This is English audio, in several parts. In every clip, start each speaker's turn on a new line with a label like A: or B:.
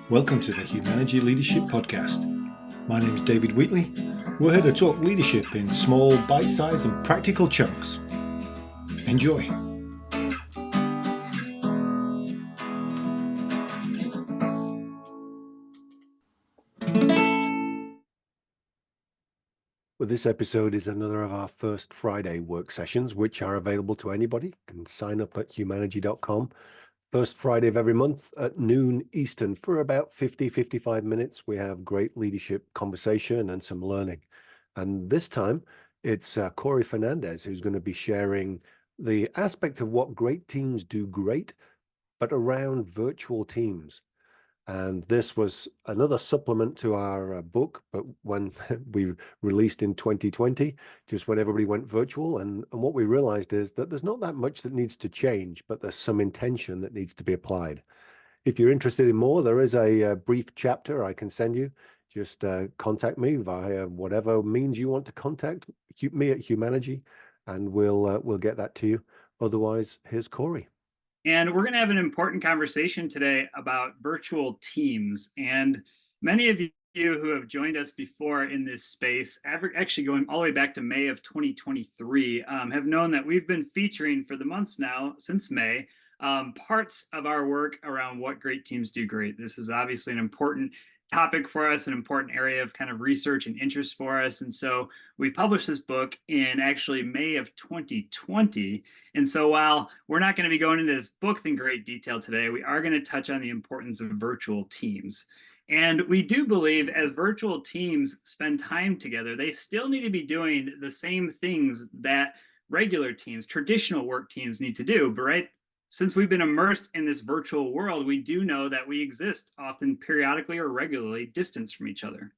A: Welcome to the Humanergy Leadership Podcast. My name is David Wheatley. We're here to talk leadership in small, bite-sized and practical chunks. Enjoy.
B: Well, this episode is another of our First Friday work sessions, which are available to anybody. You can sign up at humanergy.com. First Friday of every month at noon Eastern for about 55 minutes. We have great leadership conversation and some learning. And this time it's Corey Fernandez who's going to be sharing the aspect of what great teams do great, but around virtual teams. And this was another supplement to our book, but when we released in 2020, just when everybody went virtual. And what we realized is that there's not that much that needs to change, but there's some intention that needs to be applied. If you're interested in more, there is a brief chapter I can send you. Just contact me via whatever means you want to contact me at Humanergy, and we'll get that to you. Otherwise, here's Corey.
C: And we're going to have an important conversation today about virtual teams. And many of you who have joined us before in this space, actually going all the way back to May of 2023, have known that we've been featuring for the months now, since May, parts of our work around what great teams do great. This is obviously an important topic for us, an important area of kind of research and interest for us. And so we published this book in actually May of 2020. And so while we're not going to be going into this book in great detail today, we are going to touch on the importance of virtual teams. And we do believe as virtual teams spend time together, they still need to be doing the same things that regular teams, traditional work teams need to do. But right, since we've been immersed in this virtual world, we do know that we exist often periodically or regularly distanced from each other.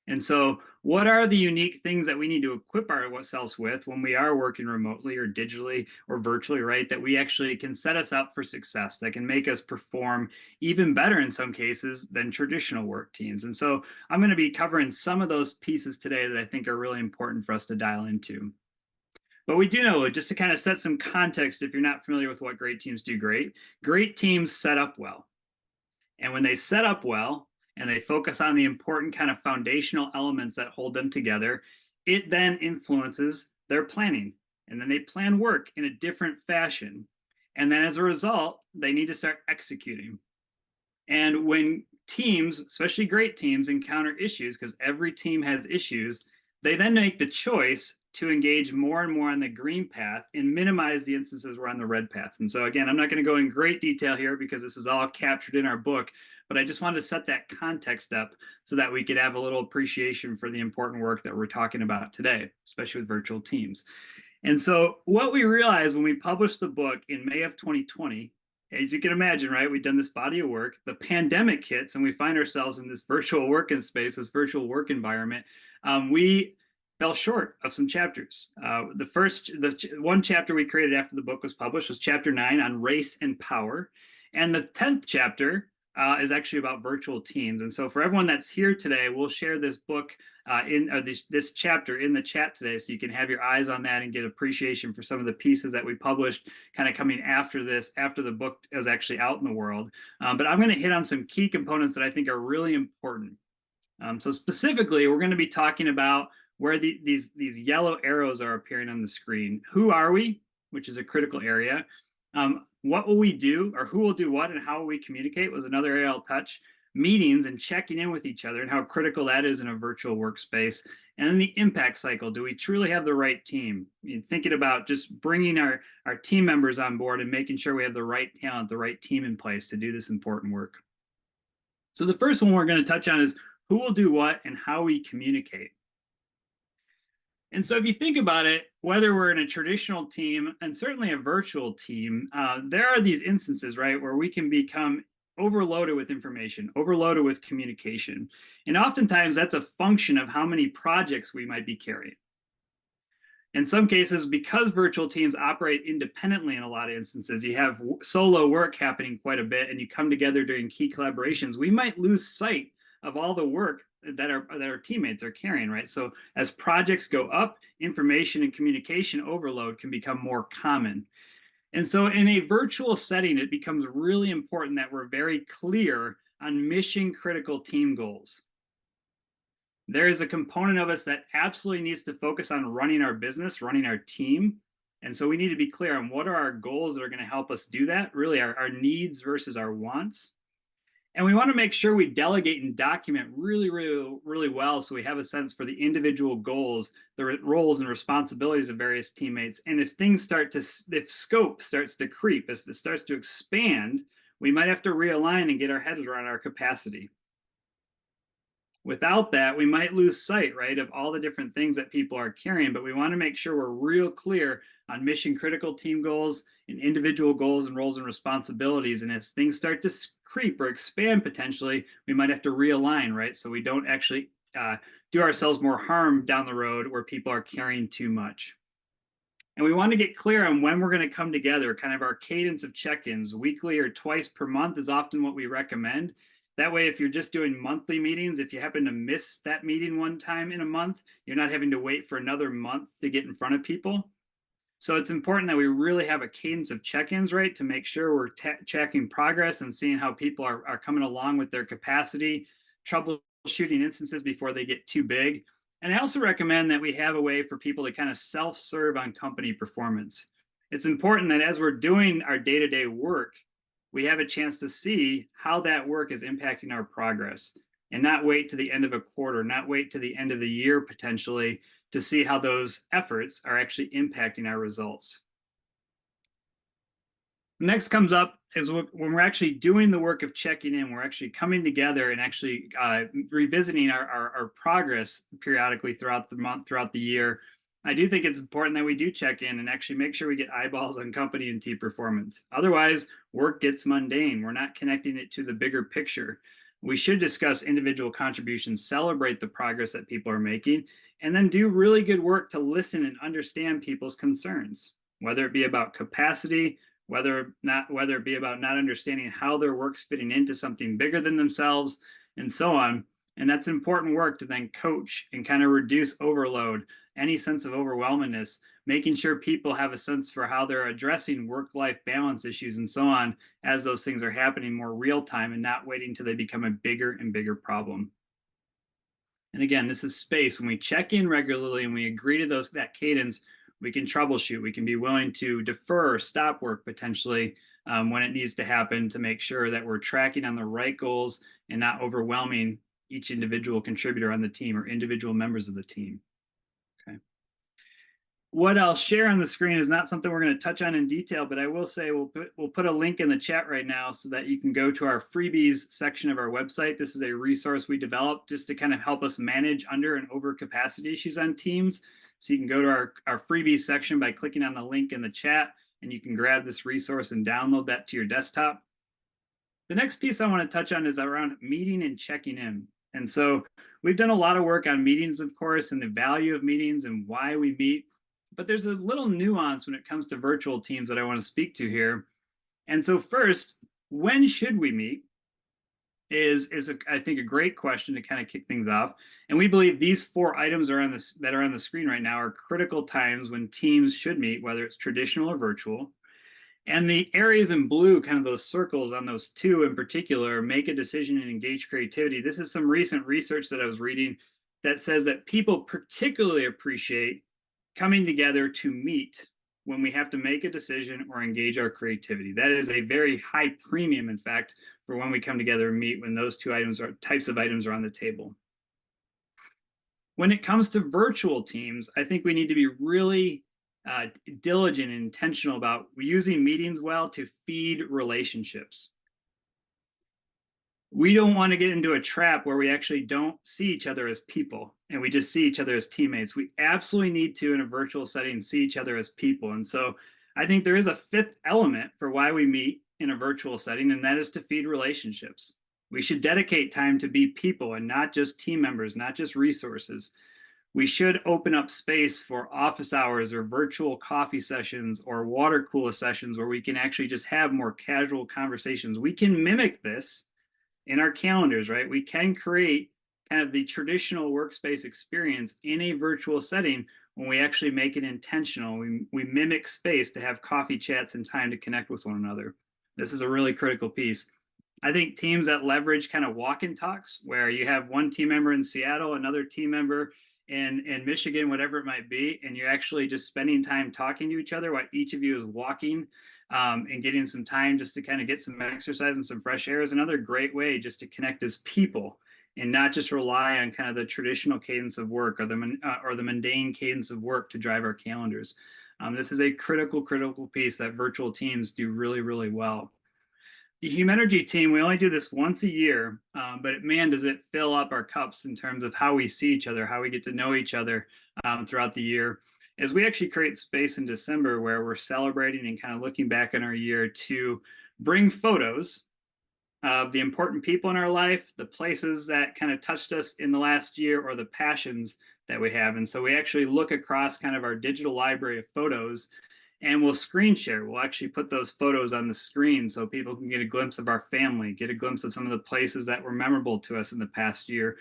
C: And so what are the unique things that we need to equip ourselves with when we are working remotely or digitally or virtually, right? That we actually can set us up for success, that can make us perform even better in some cases than traditional work teams. And so I'm going to be covering some of those pieces today that I think are really important for us to dial into. But we do know, just to kind of set some context, if you're not familiar with what great teams do great teams set up well. And when they set up well and they focus on the important kind of foundational elements that hold them together, it then influences their planning. And then they plan work in a different fashion. And then as a result, they need to start executing. And when teams, especially great teams, encounter issues, because every team has issues, they then make the choice to engage more and more on the green path and minimize the instances where on the red path. And so again, I'm not going to go in great detail here because this is all captured in our book, but I just wanted to set that context up so that we could have a little appreciation for the important work that we're talking about today, especially with virtual teams. And so what we realized when we published the book in May of 2020, as you can imagine, right, we've done this body of work, the pandemic hits and we find ourselves in this virtual working space, this virtual work environment. We fell short of some chapters. The one chapter we created after the book was published was chapter 9 on race and power. And the 10th chapter is actually about virtual teams. And so for everyone that's here today, we'll share this book this chapter in the chat today, so you can have your eyes on that and get appreciation for some of the pieces that we published kind of coming after this, after the book is actually out in the world. But I'm going to hit on some key components that I think are really important. So specifically, we're going to be talking about where these yellow arrows are appearing on the screen. Who are we, which is a critical area. What will we do, or who will do what, and how will we communicate was another area I'll touch. Meetings and checking in with each other and how critical that is in a virtual workspace. And then the impact cycle. Do we truly have the right team? I mean, thinking about just bringing our team members on board and making sure we have the right talent, the right team in place to do this important work. So the first one we're going to touch on is who will do what and how we communicate. And so if you think about it, whether we're in a traditional team and certainly a virtual team, there are these instances, right, where we can become overloaded with information, overloaded with communication. And oftentimes that's a function of how many projects we might be carrying. In some cases, because virtual teams operate independently in a lot of instances, you have solo work happening quite a bit and you come together during key collaborations, we might lose sight of all the work that our teammates are carrying, right? So as projects go up, information and communication overload can become more common. And so in a virtual setting, it becomes really important that we're very clear on mission critical team goals. There is a component of us that absolutely needs to focus on running our business, running our team. And so we need to be clear on what are our goals that are going to help us do that, really our needs versus our wants. And we want to make sure we delegate and document really well so we have a sense for the individual goals, the roles and responsibilities of various teammates. And if if scope starts to creep, if it starts to expand, we might have to realign and get our heads around our capacity. Without that, we might lose sight, right, of all the different things that people are carrying, but we want to make sure we're real clear on mission critical team goals and individual goals and roles and responsibilities. And as things start to creep or expand potentially, we might have to realign, right? So we don't actually do ourselves more harm down the road where people are carrying too much. And we want to get clear on when we're going to come together, kind of our cadence of check-ins, weekly or twice per month is often what we recommend. That way, if you're just doing monthly meetings, if you happen to miss that meeting one time in a month, you're not having to wait for another month to get in front of people. So it's important that we really have a cadence of check-ins, right, to make sure we're checking progress and seeing how people are coming along with their capacity, troubleshooting instances before they get too big. And I also recommend that we have a way for people to kind of self-serve on company performance. It's important that as we're doing our day-to-day work, we have a chance to see how that work is impacting our progress and not wait to the end of a quarter, not wait to the end of the year potentially to see how those efforts are actually impacting our results. Next comes up is when we're actually doing the work of checking in, we're actually coming together and actually revisiting our progress periodically throughout the month, throughout the year. I do think it's important that we do check in and actually make sure we get eyeballs on company and team performance. Otherwise, work gets mundane. We're not connecting it to the bigger picture. We should discuss individual contributions, celebrate the progress that people are making, and then do really good work to listen and understand people's concerns, whether it be about capacity, whether it be about not understanding how their work's fitting into something bigger than themselves, and so on. And that's important work to then coach and kind of reduce overload, any sense of overwhelmingness, making sure people have a sense for how they're addressing work-life balance issues and so on as those things are happening more real time and not waiting till they become a bigger and bigger problem. And again, this is space. When we check in regularly and we agree to that cadence, we can troubleshoot. We can be willing to defer, stop work potentially when it needs to happen to make sure that we're tracking on the right goals and not overwhelming each individual contributor on the team or individual members of the team. Okay. What I'll share on the screen is not something we're going to touch on in detail, but I will say we'll put a link in the chat right now so that you can go to our freebies section of our website. This is a resource we developed just to kind of help us manage under and over capacity issues on teams. So you can go to our freebies section by clicking on the link in the chat, and you can grab this resource and download that to your desktop. The next piece I want to touch on is around meeting and checking in. And so we've done a lot of work on meetings, of course, and the value of meetings and why we meet. But there's a little nuance when it comes to virtual teams that I want to speak to here. And so first, when should we meet is I think a great question to kind of kick things off. And we believe these 4 items that are on the screen right now are critical times when teams should meet, whether it's traditional or virtual. And the areas in blue, kind of those circles on those 2 in particular, make a decision and engage creativity. This is some recent research that I was reading that says that people particularly appreciate coming together to meet when we have to make a decision or engage our creativity. That is a very high premium, in fact, for when we come together and meet when those 2 types of items are on the table. When it comes to virtual teams, I think we need to be really diligent and intentional about using meetings well to feed relationships. We don't want to get into a trap where we actually don't see each other as people and we just see each other as teammates. We absolutely need to, in a virtual setting, see each other as people. And so I think there is a 5th element for why we meet in a virtual setting, and that is to feed relationships. We should dedicate time to be people and not just team members, not just resources. We should open up space for office hours or virtual coffee sessions or water cooler sessions where we can actually just have more casual conversations. We can mimic this in our calendars, right? We can create kind of the traditional workspace experience in a virtual setting when we actually make it intentional. We mimic space to have coffee chats and time to connect with one another. This is a really critical piece. I think teams that leverage kind of walk and talks, where you have one team member in Seattle, another team member in Michigan, whatever it might be, and you're actually just spending time talking to each other while each of you is walking, and getting some time just to kind of get some exercise and some fresh air is another great way just to connect as people and not just rely on kind of the traditional cadence of work or the mundane cadence of work to drive our calendars. This is a critical piece that virtual teams do really, really well. The Humanergy team, we only do this once a year, but man, does it fill up our cups in terms of how we see each other, how we get to know each other throughout the year. As we actually create space in December where we're celebrating and kind of looking back on our year to bring photos of the important people in our life, the places that kind of touched us in the last year, or the passions that we have. And so we actually look across kind of our digital library of photos, and we'll screen share. We'll actually put those photos on the screen so people can get a glimpse of our family, get a glimpse of some of the places that were memorable to us in the past year,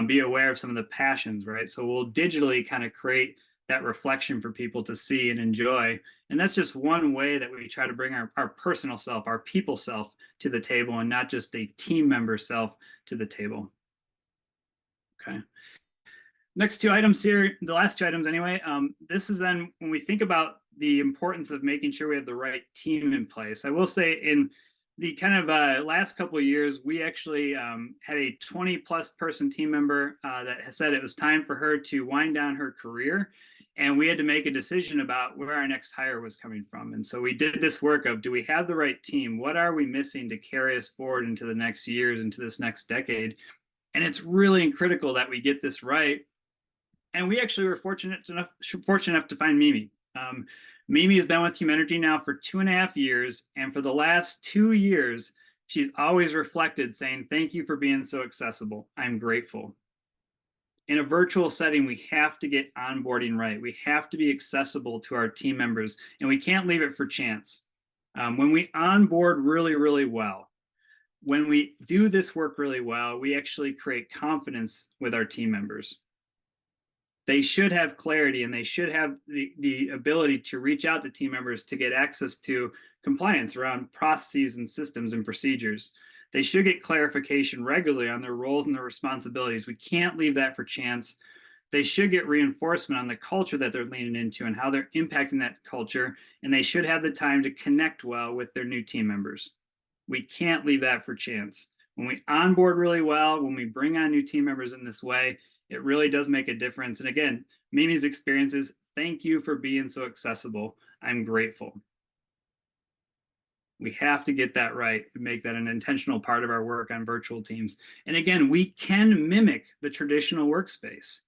C: be aware of some of the passions, right? So we'll digitally kind of create that reflection for people to see and enjoy. And that's just one way that we try to bring our personal self, our people self to the table, and not just a team member self to the table. Okay. Next two items here, the last two items anyway. This is then when we think about the importance of making sure we have the right team in place. I will say in the kind of last couple of years, we actually had a 20+ person team member that said it was time for her to wind down her career. And we had to make a decision about where our next hire was coming from. And so we did this work of, do we have the right team? What are we missing to carry us forward into the next years, into this next decade? And it's really critical that we get this right. And we actually were fortunate enough to find Mimi. Mimi has been with Humanergy now for 2.5 years. And for the last 2 years, she's always reflected saying, thank you for being so accessible. I'm grateful. In a virtual setting, we have to get onboarding right. We have to be accessible to our team members, and we can't leave it for chance. When we onboard really, really well, when we do this work really well, we actually create confidence with our team members. They should have clarity, and they should have the ability to reach out to team members to get access to compliance around processes and systems and procedures. They should get clarification regularly on their roles and their responsibilities. We can't leave that for chance. They should get reinforcement on the culture that they're leaning into and how they're impacting that culture. And they should have the time to connect well with their new team members. We can't leave that for chance. When we onboard really well, when we bring on new team members in this way, it really does make a difference. And again, Mimi's experiences, thank you for being so accessible. I'm grateful. We have to get that right and make that an intentional part of our work on virtual teams. And again, we can mimic the traditional workspace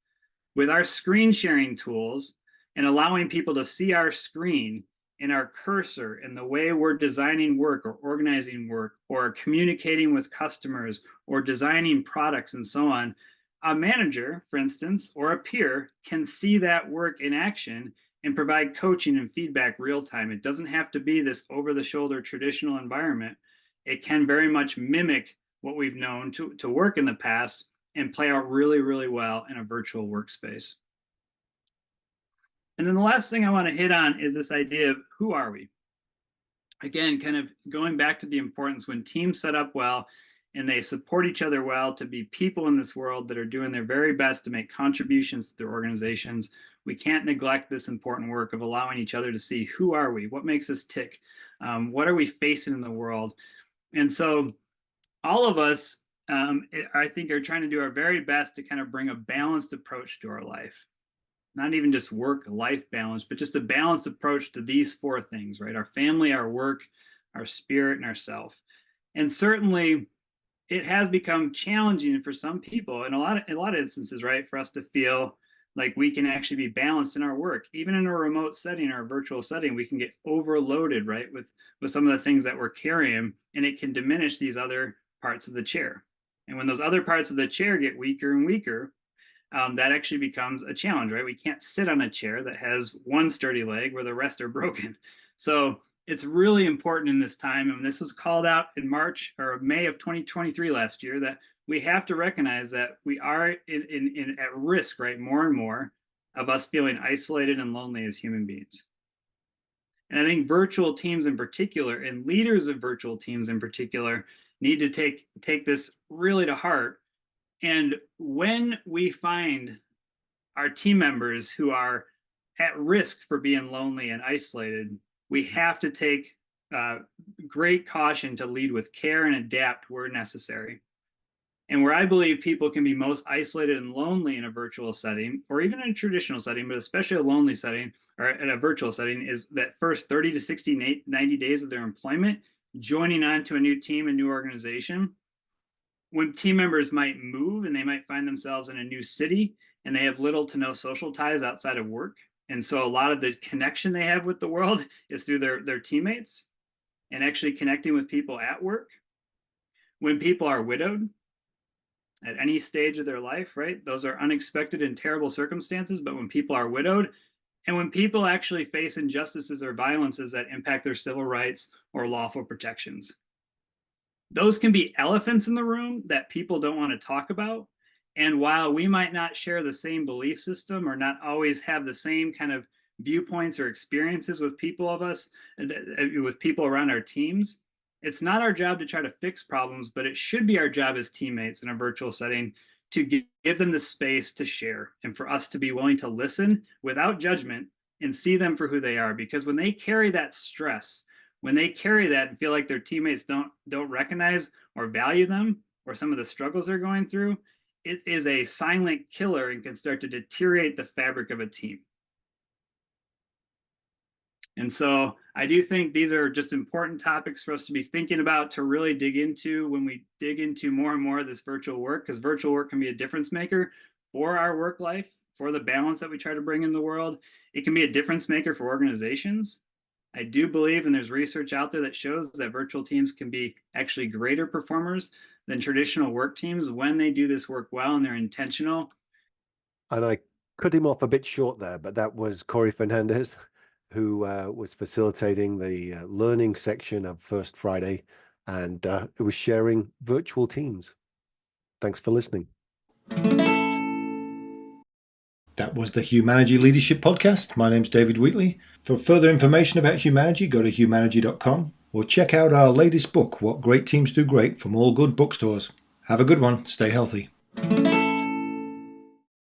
C: with our screen sharing tools and allowing people to see our screen and our cursor and the way we're designing work or organizing work or communicating with customers or designing products and so on. A manager, for instance, or a peer can see that work in action and provide coaching and feedback real time. It doesn't have to be this over-the-shoulder traditional environment. It can very much mimic what we've known to work in the past and play out really, really well in a virtual workspace. And then the last thing I want to hit on is this idea of who are we? Again, kind of going back to the importance when teams set up well and they support each other well to be people in this world that are doing their very best to make contributions to their organizations. We can't neglect this important work of allowing each other to see who are we, what makes us tick, what are we facing in the world. And so all of us, I think, are trying to do our very best to kind of bring a balanced approach to our life. Not even just work-life balance, but just a balanced approach to these 4 things, right? Our family, our work, our spirit, and our self. And certainly, it has become challenging for some people in a lot of instances, right, for us to feel like we can actually be balanced in our work. Even in a remote setting or a virtual setting, we can get overloaded, right, with some of the things that we're carrying, and it can diminish these other parts of the chair. And when those other parts of the chair get weaker and weaker, that actually becomes a challenge, right? We can't sit on a chair that has one sturdy leg where the rest are broken. So it's really important in this time, and this was called out in March or May of 2023 last year, that we have to recognize that we are at risk, right, more and more of us feeling isolated and lonely as human beings. And I think virtual teams in particular, and leaders of virtual teams in particular, need to take this really to heart. And when we find our team members who are at risk for being lonely and isolated, we have to take great caution to lead with care and adapt where necessary. And where I believe people can be most isolated and lonely in a virtual setting, or even in a traditional setting, but especially a lonely setting or in a virtual setting, is that first 30 to 60, 90 days of their employment, joining on to a new team, a new organization. When team members might move and they might find themselves in a new city and they have little to no social ties outside of work. And so a lot of the connection they have with the world is through their teammates and actually connecting with people at work. When people are widowed at any stage of their life, right? Those are unexpected and terrible circumstances. But when people are widowed, and when people actually face injustices or violences that impact their civil rights or lawful protections, those can be elephants in the room that people don't want to talk about. And while we might not share the same belief system or not always have the same kind of viewpoints or experiences with people around our teams, it's not our job to try to fix problems, but it should be our job as teammates in a virtual setting to give them the space to share and for us to be willing to listen without judgment and see them for who they are. Because when they carry that stress, when they carry that and feel like their teammates don't recognize or value them or some of the struggles they're going through, it is a silent killer and can start to deteriorate the fabric of a team. And so I do think these are just important topics for us to be thinking about, to really dig into when we dig into more and more of this virtual work, because virtual work can be a difference maker for our work life, for the balance that we try to bring in the world. It can be a difference maker for organizations. I do believe, and there's research out there that shows that virtual teams can be actually greater performers than traditional work teams when they do this work well and they're intentional.
B: And I cut him off a bit short there, but that was Corey Fernandez, who was facilitating the learning section of First Friday, and it was sharing virtual teams. Thanks for listening.
A: That was the Humanergy Leadership Podcast. My name's David Wheatley. For further information about Humanergy, go to humanergy.com or check out our latest book, What Great Teams Do Great, from all good bookstores. Have a good one. Stay healthy.